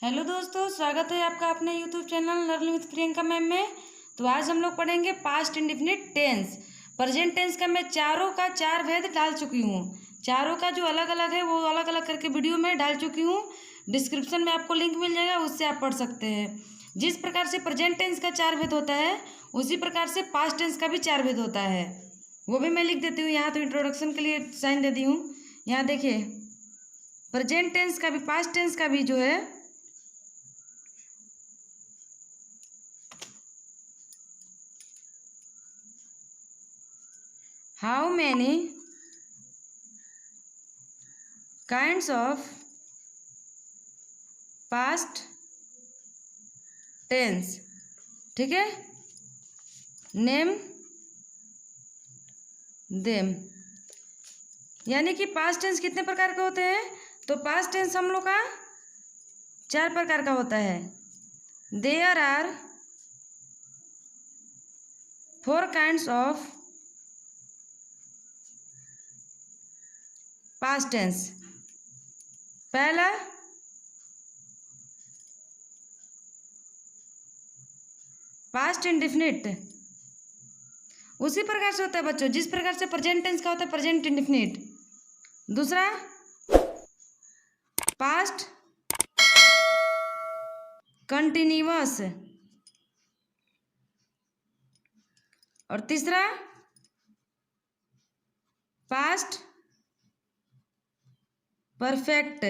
Hello दोस्तों, स्वागत है आपका अपने YouTube channel learn with Priyanka ma'am में। तो आज हम लोग पढ़ेंगे past indefinite tense. Present tense का मैं चारों का चार भेद डाल चुकी हूँ। चारों का जो अलग अलग है वो अलग अलग करके वीडियो में डाल चुकी हूँ। डिस्क्रिप्शन में आपको लिंक मिल जाएगा, उससे आप पढ़ सकते हैं। जिस प्रकार से प्रेजेंट टेंस का चार भेद होता है उसी प्रकार से पास्ट टेंस का भी चार भेद होता है। वो भी मैं लिख देती हूँ यहाँ, तो इंट्रोडक्शन के लिए साइन दे दी हूँ। यहाँ देखिए, प्रेजेंट टेंस का भी पास्ट टेंस का भी जो है how many kinds of past tense, ठीक है, नेम देम। यानी कि पास्ट टेंस कितने प्रकार के होते हैं? तो पास्ट टेंस हम लोग का चार प्रकार का होता है। There are 4 kinds of past tense. पहला पास्ट इंडेफिनिट, उसी प्रकार से होता है बच्चों जिस प्रकार से प्रेजेंट टेंस का होता है प्रेजेंट इंडेफिनिट। दूसरा पास्ट कंटिन्यूअस, और तीसरा पास्ट परफेक्ट,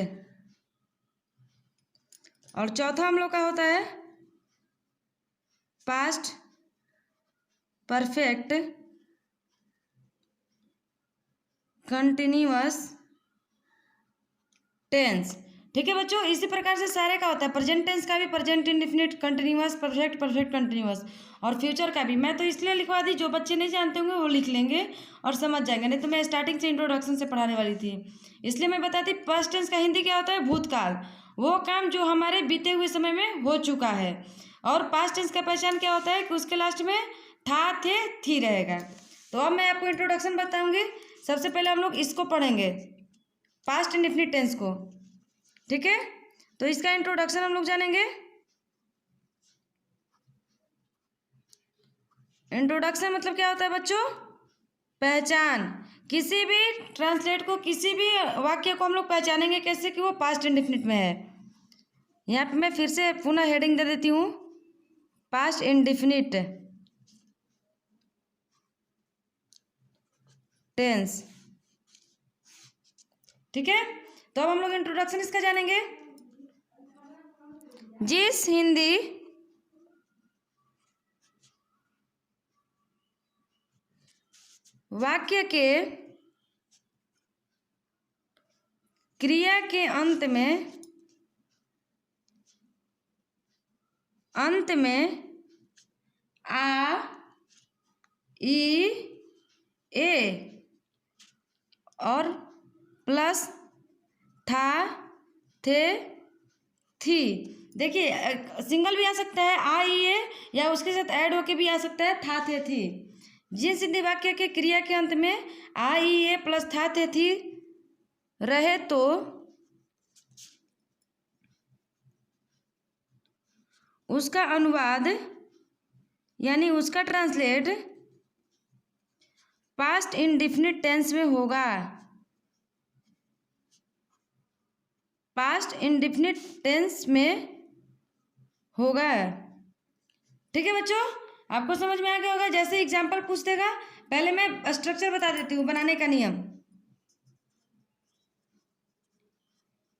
और चौथा हम लोग का होता है पास्ट परफेक्ट कंटिन्यूअस टेंस। ठीक है बच्चों, इसी प्रकार से सारे का होता है। प्रेजेंट टेंस का भी present indefinite, continuous, perfect, perfect continuous, और फ्यूचर का भी। मैं तो इसलिए लिखवा दी, जो बच्चे नहीं जानते होंगे वो लिख लेंगे और समझ जाएंगे, नहीं तो मैं स्टार्टिंग से इंट्रोडक्शन से पढ़ाने वाली थी, इसलिए मैं बताती। पास्ट टेंस का हिंदी क्या होता है? भूतकाल, वो काम जो हमारे बीते हुए समय में हो चुका है। और पास्ट टेंस का पहचान क्या होता है कि उसके लास्ट में था, थे, थी रहेगा। तो अब मैं आपको इंट्रोडक्शन बताऊंगी। सबसे पहले हम लोग इसको पढ़ेंगे, पास्ट इंडेफिनिट टेंस को, ठीक है। तो इसका इंट्रोडक्शन हम लोग जानेंगे। इंट्रोडक्शन मतलब क्या होता है बच्चों? पहचान। किसी भी ट्रांसलेट को, किसी भी वाक्य को हम लोग पहचानेंगे कैसे कि वो पास्ट इंडेफिनिट में है। यहाँ पे मैं फिर से पुनः हेडिंग दे देती हूँ, पास्ट इंडेफिनिट टेंस, ठीक है। तो अब हम लोग इंट्रोडक्शन इसका जानेंगे। जिस हिंदी वाक्य के क्रिया के अंत में आ, ई, ए और प्लस था, थे, थी। देखिए, सिंगल भी आ सकता है आ, ई, ए, या उसके साथ ऐड होके भी आ सकता है था, थे, थी। जिस हिंदी वाक्य के क्रिया के अंत में आ, ई, ए प्लस था, थे, थी रहे तो उसका अनुवाद यानी उसका ट्रांसलेट पास्ट इंडेफिनिट टेंस में होगा। पास्ट इंडेफिनिट टेंस में होगा, ठीक है बच्चों। आपको समझ में आ गया होगा। जैसे एग्जाम्पल पूछ देगा, पहले मैं स्ट्रक्चर बता देती हूँ, बनाने का नियम।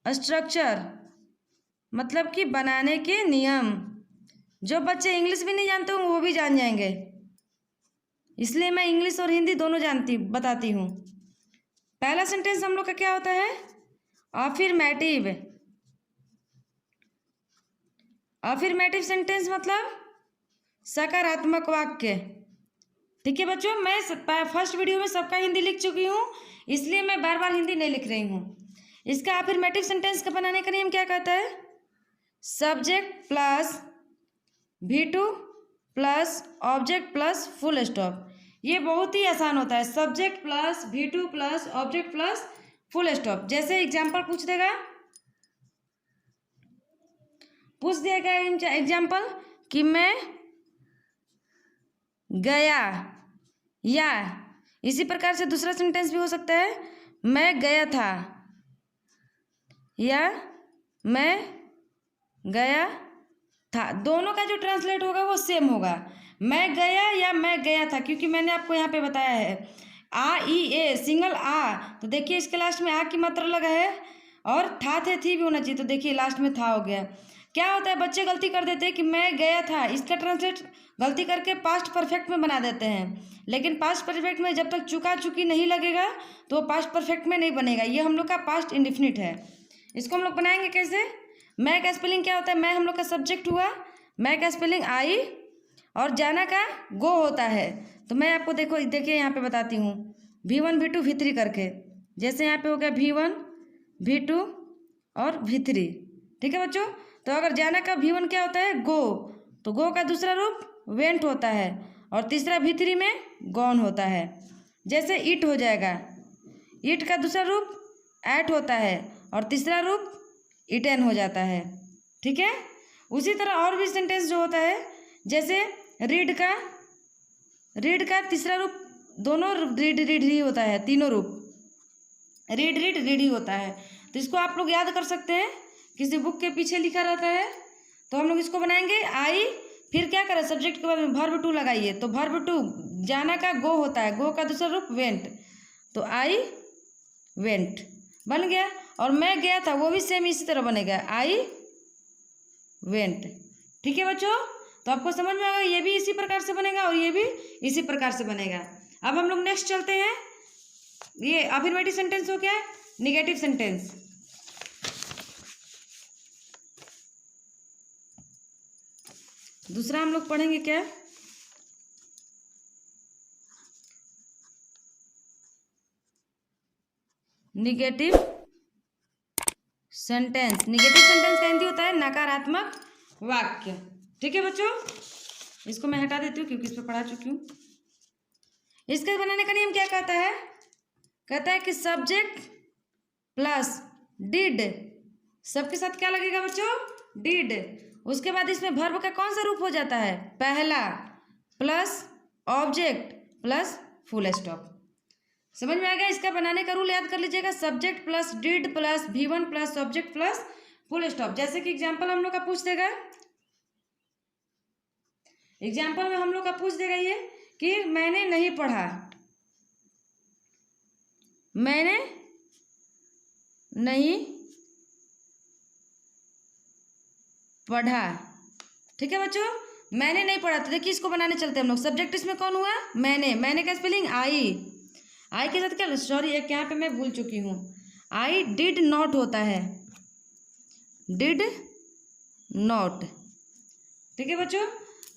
स्ट्रक्चर मतलब कि बनाने के नियम, जो बच्चे इंग्लिश भी नहीं जानते होंगे वो भी जान जाएंगे, इसलिए मैं इंग्लिश और हिंदी दोनों बताती हूँ। पहला सेंटेंस हम लोग का क्या होता है? अफर्मेटिव। अफर्मेटिव सेंटेंस मतलब सकारात्मक वाक्य, ठीक है बच्चों। मैं फर्स्ट वीडियो में सबका हिंदी लिख चुकी हूँ, इसलिए मैं बार बार हिंदी नहीं लिख रही हूँ। इसका अफर्मेटिव सेंटेंस का बनाने का नियम क्या कहता है? Subject plus V2 plus object plus full stop. ये बहुत ही आसान होता है, subject plus V2 plus object plus full stop. जैसे एग्जाम्पल पूछ देगा, पूछ दिया गया एग्जाम्पल कि मैं गया, या इसी प्रकार से दूसरा सेंटेंस भी हो सकता है, मैं गया था, या मैं गया था। दोनों का जो ट्रांसलेट होगा वो सेम होगा, मैं गया या मैं गया था, क्योंकि मैंने आपको यहाँ पे बताया है आ ई ए सिंगल आ, तो देखिए इसके लास्ट में आ की मात्रा लगा है, और था थे थी भी होना चाहिए, तो देखिए लास्ट में था हो गया। क्या होता है, बच्चे गलती कर देते हैं कि मैं गया था, इसका ट्रांसलेट गलती करके पास्ट परफेक्ट में बना देते हैं, लेकिन पास्ट परफेक्ट में जब तक चुका चुकी नहीं लगेगा तो पास्ट परफेक्ट में नहीं बनेगा। ये हम लोग का पास्ट इंडिफिनिट है। इसको हम लोग बनाएंगे कैसे, मैं का स्पेलिंग क्या होता है, मैं हम लोग का सब्जेक्ट हुआ, मैं का स्पेलिंग आई, और जाना का गो होता है। तो मैं आपको देखिए यहाँ पे बताती हूँ, V1 V2 V3 करके, जैसे यहाँ पे हो गया V1 V2 और V3, ठीक है बच्चों। तो अगर जाना का V1 क्या होता है, गो, तो गो का दूसरा रूप वेंट होता है, और तीसरा V3 में गॉन होता है। जैसे ईट हो जाएगा, ईट का दूसरा रूप एट होता है, और तीसरा रूप इटेन हो जाता है, ठीक है। उसी तरह और भी सेंटेंस जो होता है, जैसे रीड का तीसरा रूप, दोनों रीड ही होता है, तीनों रूप रीड ही होता है। तो इसको आप लोग याद कर सकते हैं, किसी बुक के पीछे लिखा रहता है। तो हम लोग इसको बनाएंगे आई, फिर क्या करें, सब्जेक्ट के बाद में वर्ब टू लगाइए, तो वर्ब टू जाना का गो होता है, गो का दूसरा रूप वेंट, तो आई वेंट बन गया। और मैं गया था, वो भी सेम इसी तरह बनेगा, आई वेंट, ठीक है बच्चों। तो आपको समझ में आएगा, ये भी इसी प्रकार से बनेगा और ये भी इसी प्रकार से बनेगा। अब हम लोग नेक्स्ट चलते हैं, ये अफर्मेटिव सेंटेंस हो गया, निगेटिव सेंटेंस। दूसरा हम लोग पढ़ेंगे क्या, निगेटिव सेंटेंस। निगेटिव सेंटेंस का हिंदी होता है नकारात्मक वाक्य, ठीक है बच्चों। इसको मैं हटा देती हूँ क्योंकि इस पर पढ़ा चुकी हूँ। इसके बनाने का नियम क्या कहता है, कहता है कि सब्जेक्ट प्लस डिड, सबके साथ क्या लगेगा बच्चों, डिड। उसके बाद इसमें वर्ब का कौन सा रूप हो जाता है, पहला, plus object plus full stop. समझ में आ गया। इसका बनाने का रूल याद कर लीजिएगा, subject plus did plus V1 plus object plus full stop. जैसे कि एग्जाम्पल हम लोग का पूछ देगा, एग्जाम्पल में हम लोग का पूछ देगा ये कि मैंने नहीं पढ़ा, मैंने नहीं पढ़ा, ठीक है बच्चों, मैंने नहीं पढ़ा। तो देखिए इसको बनाने चलते हैं हम लोग। सब्जेक्ट इसमें कौन हुआ, मैंने का स्पेलिंग आई के साथ क्या, सॉरी एक यहाँ पे मैं भूल चुकी हूँ, आई डिड नॉट होता है, डिड नॉट, ठीक है बच्चों।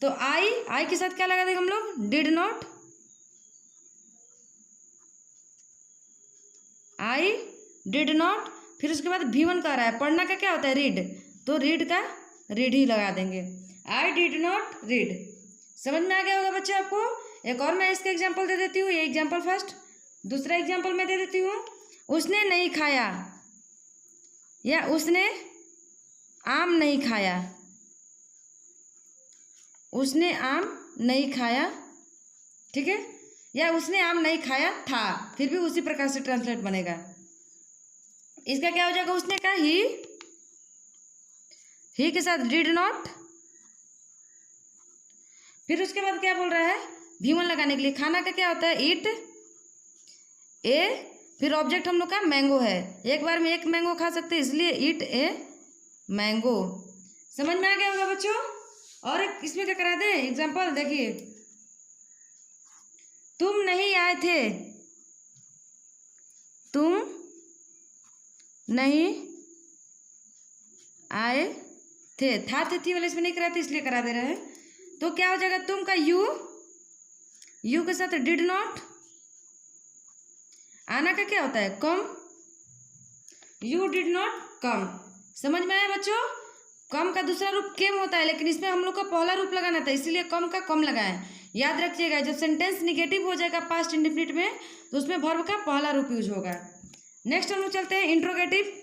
तो आई के साथ क्या लगा देंगे हम लोग, did not, I did not. फिर उसके बाद V1 का रहा है, पढ़ना का क्या होता है, रीड, तो रीड का रीड ही लगा देंगे, आई डिड नॉट रीड। समझ में आ गया होगा बच्चे आपको। एक और मैं इसका एग्जाम्पल दे देती हूँ, ये एग्जाम्पल फर्स्ट। दूसरा एग्जाम्पल मैं दे देती हूँ, उसने नहीं खाया, या उसने आम नहीं खाया, उसने आम नहीं खाया, ठीक है, या उसने आम नहीं खाया था, फिर भी उसी प्रकार से ट्रांसलेट बनेगा। इसका क्या हो जाएगा, उसने कहा ही के साथ डिड नॉट, फिर उसके बाद क्या बोल रहा है, V1 लगाने के लिए। खाना का क्या होता है, ईट फिर ऑब्जेक्ट हम लोग का मैंगो है, एक बार में एक मैंगो खा सकते हैं, इसलिए ईट ए मैंगो। समझ में आ गया होगा बच्चों। और एक इसमें क्या करा दें एग्जाम्पल, देखिए, तुम नहीं आए थे, तुम नहीं आए थे, था थे थी वाले इसमें नहीं कराते इसलिए करा दे रहे हैं। तो क्या हो जाएगा, तुम का यू के साथ डिड नॉट, आना का क्या होता है, कम, यू डिड नॉट कम। समझ में आया बच्चों। कम का दूसरा रूप केम होता है, लेकिन इसमें हम लोग का पहला रूप लगाना था, इसीलिए कम का कम लगाएं। याद रखिएगा, जब सेंटेंस निगेटिव हो जाएगा पास्ट इंडेफिनिट में, तो उसमें वर्ब का पहला रूप यूज होगा। नेक्स्ट हम लोग चलते हैं इंट्रोगेटिव।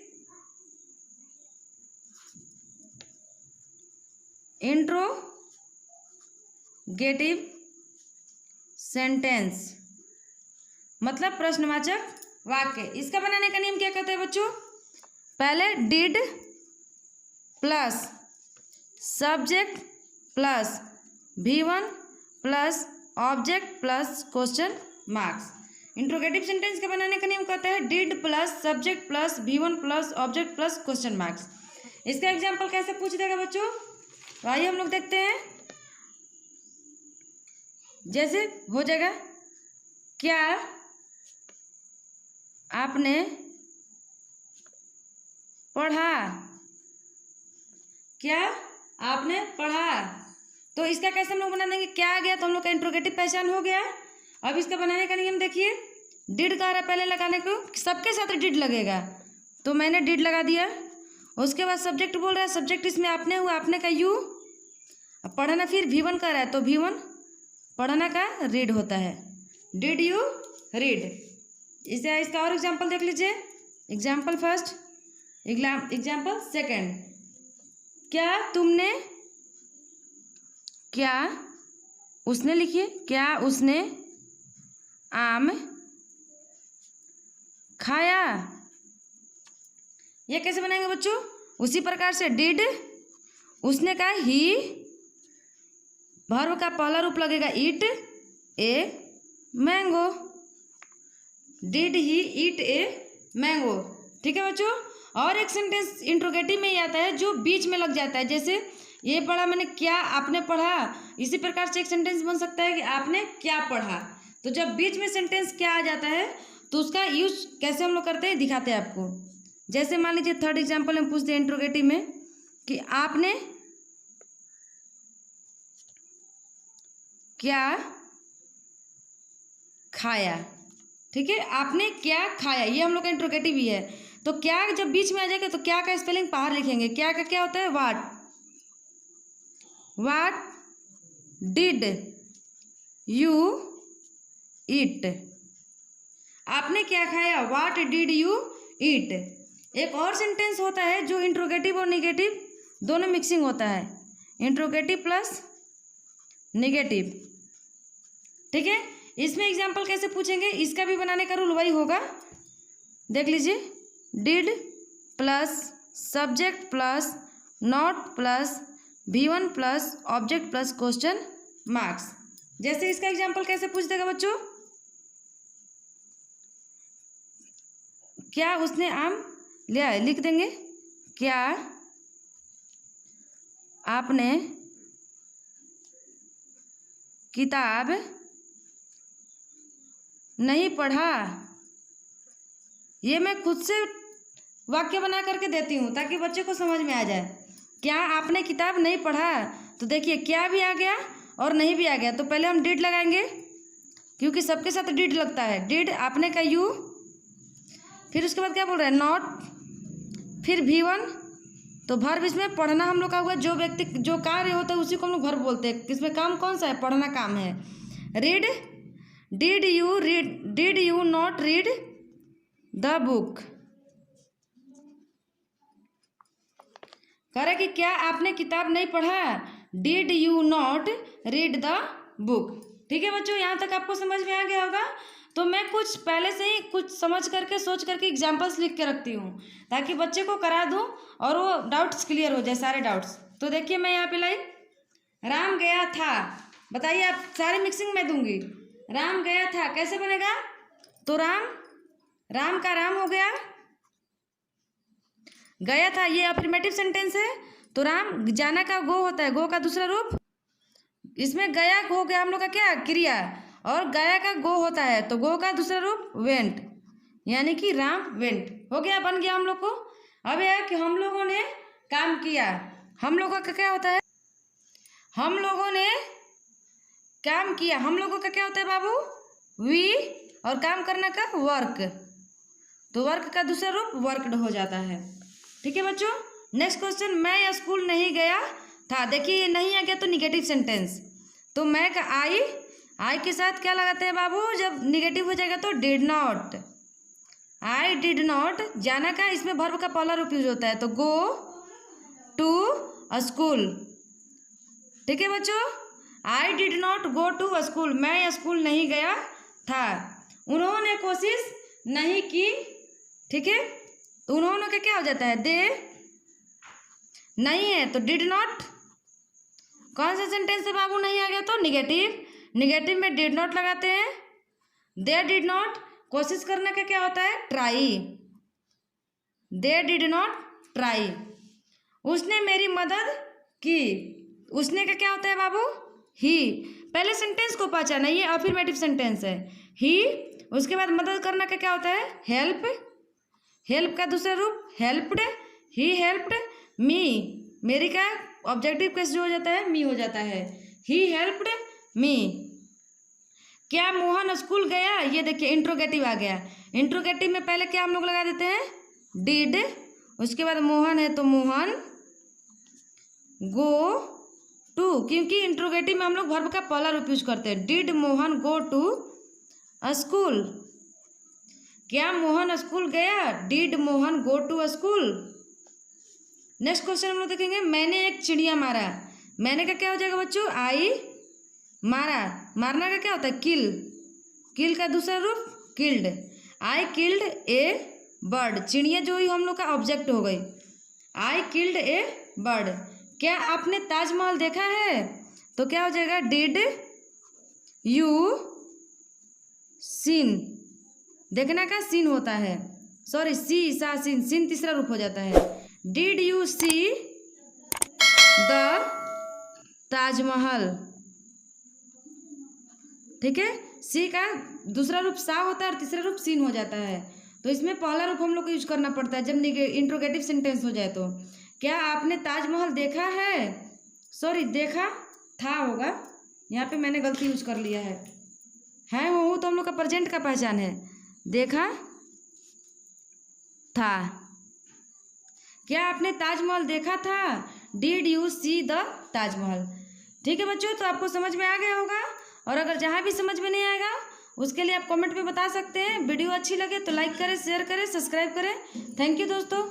इंट्रोगेटिव सेंटेंस मतलब प्रश्नवाचक वाक्य। इसका बनाने का नियम क्या कहता है बच्चों? पहले did plus subject plus V1 plus object plus question marks. Interrogative sentence का बनाने का नियम कहता है did plus subject plus V1 plus object plus question marks. इसका एग्जाम्पल कैसे पूछ देगा बच्चों? तो आइए हम लोग देखते हैं। जैसे हो जाएगा, क्या आपने पढ़ा? क्या आपने पढ़ा? तो इसका कैसे हम लोग बना देंगे? क्या आ गया तो हम लोग का इंट्रोगेटिव पहचान हो गया। अब इसका बनाने का नियम देखिए, डिड कह रहा है पहले लगाने को, सबके साथ डिड लगेगा तो मैंने डिड लगा दिया। उसके बाद सब्जेक्ट बोल रहा है, सब्जेक्ट इसमें आपने हुआ, आपने का यू। अब पढ़ना फिर V1 कर रहा है तो V1 पढ़ना का रीड होता है, डिड यू रीड। इसे इसका और एग्जाम्पल देख लीजिए। एग्जाम्पल फर्स्ट, एग्जाम्पल सेकंड, क्या तुमने, क्या उसने लिखिए, क्या उसने आम खाया? ये कैसे बनाएंगे बच्चों? उसी प्रकार से डिड, उसने कहा ही, वर्ब का पहला रूप लगेगा eat a mango, did he eat a mango. ठीक है बच्चों। और एक सेंटेंस इंट्रोगेटिव में ही आता है जो बीच में लग जाता है, जैसे ये पढ़ा मैंने, क्या आपने पढ़ा। इसी प्रकार से एक सेंटेंस बन सकता है कि आपने क्या पढ़ा। तो जब बीच में सेंटेंस क्या आ जाता है तो उसका यूज कैसे हम लोग करते हैं दिखाते हैं आपको। जैसे मान लीजिए थर्ड एग्जाम्पल में पूछते हैं इंट्रोगेटिव में कि आपने क्या खाया। ठीक है, आपने क्या खाया, ये हम लोग का इंट्रोगेटिव ही है। तो क्या जब बीच में आ जाएगा तो क्या का स्पेलिंग बाहर लिखेंगे। क्या का क्या होता है? What did you eat. आपने क्या खाया? What did you eat. एक और सेंटेंस होता है जो इंट्रोगेटिव और निगेटिव दोनों मिक्सिंग होता है, इंट्रोगेटिव प्लस निगेटिव। ठीक है, इसमें एग्जाम्पल कैसे पूछेंगे, इसका भी बनाने का रूल वही होगा। देख लीजिए, did plus subject plus not plus V1 plus object plus question marks. जैसे इसका एग्जाम्पल कैसे पूछ देगा बच्चों? क्या उसने आम लिया है, लिख देंगे, क्या आपने किताब नहीं पढ़ा। ये मैं खुद से वाक्य बना करके देती हूँ ताकि बच्चे को समझ में आ जाए। क्या आपने किताब नहीं पढ़ा, तो देखिए क्या भी आ गया और नहीं भी आ गया। तो पहले हम डिड लगाएंगे क्योंकि सबके साथ डिड लगता है, डिड आपने का यू, फिर उसके बाद क्या बोल रहा है? नॉट, फिर V1। तो वर्ब इसमें पढ़ना हम लोग का हुआ, जो व्यक्ति जो कार्य होता है उसी को हम लोग वर्ब बोलते हैं। इसमें काम कौन सा है? पढ़ना काम है। Read, did you not read the book. कह रहा है कि क्या आपने किताब नहीं पढ़ा, did you not read the book. ठीक है बच्चों, यहाँ तक आपको समझ में आ गया होगा। तो मैं कुछ पहले से ही कुछ समझ करके सोच करके एग्जाम्पल्स लिख के रखती हूँ ताकि बच्चे को करा दूँ और वो डाउट्स क्लियर हो जाए, सारे डाउट्स। तो देखिए मैं यहाँ पे लाई, राम गया था। बताइए, आप सारे मिक्सिंग में दूंगी। राम गया था कैसे बनेगा? तो राम का राम हो गया, गया था ये अफर्मेटिव सेंटेंस है, तो राम जाना का गो होता है, गो का दूसरा रूप। इसमें गया हो गया हम लोग का क्या? क्रिया, और गया का गो होता है तो गो का दूसरा रूप वेंट, यानी कि राम वेंट हो गया, बन गया हम लोग को। अब यह कि हम लोगों ने काम किया, हम लोगों का क्या होता है? हम लोगों ने काम किया, हम लोगों का क्या होता है बाबू? वी, और काम करने का वर्क, तो वर्क का दूसरा रूप वर्कड हो जाता है। ठीक है बच्चों। नेक्स्ट क्वेश्चन, मैं स्कूल नहीं गया था। देखिए ये नहीं आ गया तो निगेटिव सेंटेंस, तो मैं का आई के साथ क्या लगाते हैं बाबू? जब निगेटिव हो जाएगा तो did not, I did not. जाना का इसमें वर्ब का पहला रूप यूज होता है, तो गो टू स्कूल, ठीक है बच्चों, I did not go to school, मैं स्कूल नहीं गया था। उन्होंने कोशिश नहीं की, ठीक है, तो उन्होंने का क्या हो जाता है, दे नहीं है तो डिड नॉट। कौन सा सेंटेंस है बाबू, नहीं आ गया तो निगेटिव, निगेटिव में डिड नॉट लगाते हैं। दे डिड नॉट, कोशिश करने का क्या होता है, try, they did not try. उसने मेरी मदद की, उसने का क्या होता है बाबू, ही। पहले सेंटेंस को पहचाना, ये अफर्मेटिव सेंटेंस है, ही। उसके बाद मदद करना का क्या होता है, हेल्प, हेल्प का दूसरा रूप हेल्प्ड, ही हेल्प्ड मी, मेरी का ऑब्जेक्टिव केस जो हो जाता है मी हो जाता है, ही हेल्प्ड मी। क्या मोहन स्कूल गया, ये देखिए इंट्रोगेटिव आ गया। इंट्रोगेटिव में पहले क्या हम लोग लगा देते हैं, डिड, उसके बाद मोहन है तो मोहन, गो टू, क्योंकि इंट्रोगेटिव में हम लोग वर्ब का पहला रूप यूज करते हैं। Did Mohan go to school, क्या मोहन स्कूल गया, did Mohan go to school. Next question हम लोग देखेंगे, मैंने एक चिड़िया मारा, मैंने का क्या हो जाएगा बच्चों, आई, मारा, मारना का क्या होता है, किल, किल का दूसरा रूप killed, I killed A bird, चिड़िया जो ही हम लोग का ऑब्जेक्ट हो गई, आई किल्ड ए बर्ड। क्या आपने ताजमहल देखा है, तो क्या हो जाएगा, डिड यू सीन, देखना का सीन होता है, सॉरी सी सा सीन, सीन तीसरा रूप हो जाता है। Did you see the Taj Mahal, ठीक है, सी का दूसरा रूप सा होता है और तीसरा रूप सीन हो जाता है, तो इसमें पहला रूप हम लोग को यूज करना पड़ता है जब इंट्रोगेटिव सेंटेंस हो जाए। तो क्या आपने ताजमहल देखा है, सॉरी देखा था होगा, यहाँ पे मैंने गलती यूज कर लिया है वो तो हम लोग का प्रेजेंट का पहचान है, देखा था। क्या आपने ताजमहल देखा था, did you see the Taj Mahal. ठीक है बच्चों, तो आपको समझ में आ गया होगा, और अगर जहाँ भी समझ में नहीं आएगा उसके लिए आप कमेंट में बता सकते हैं। वीडियो अच्छी लगे तो लाइक करें, शेयर करें, सब्सक्राइब करें। थैंक यू दोस्तों।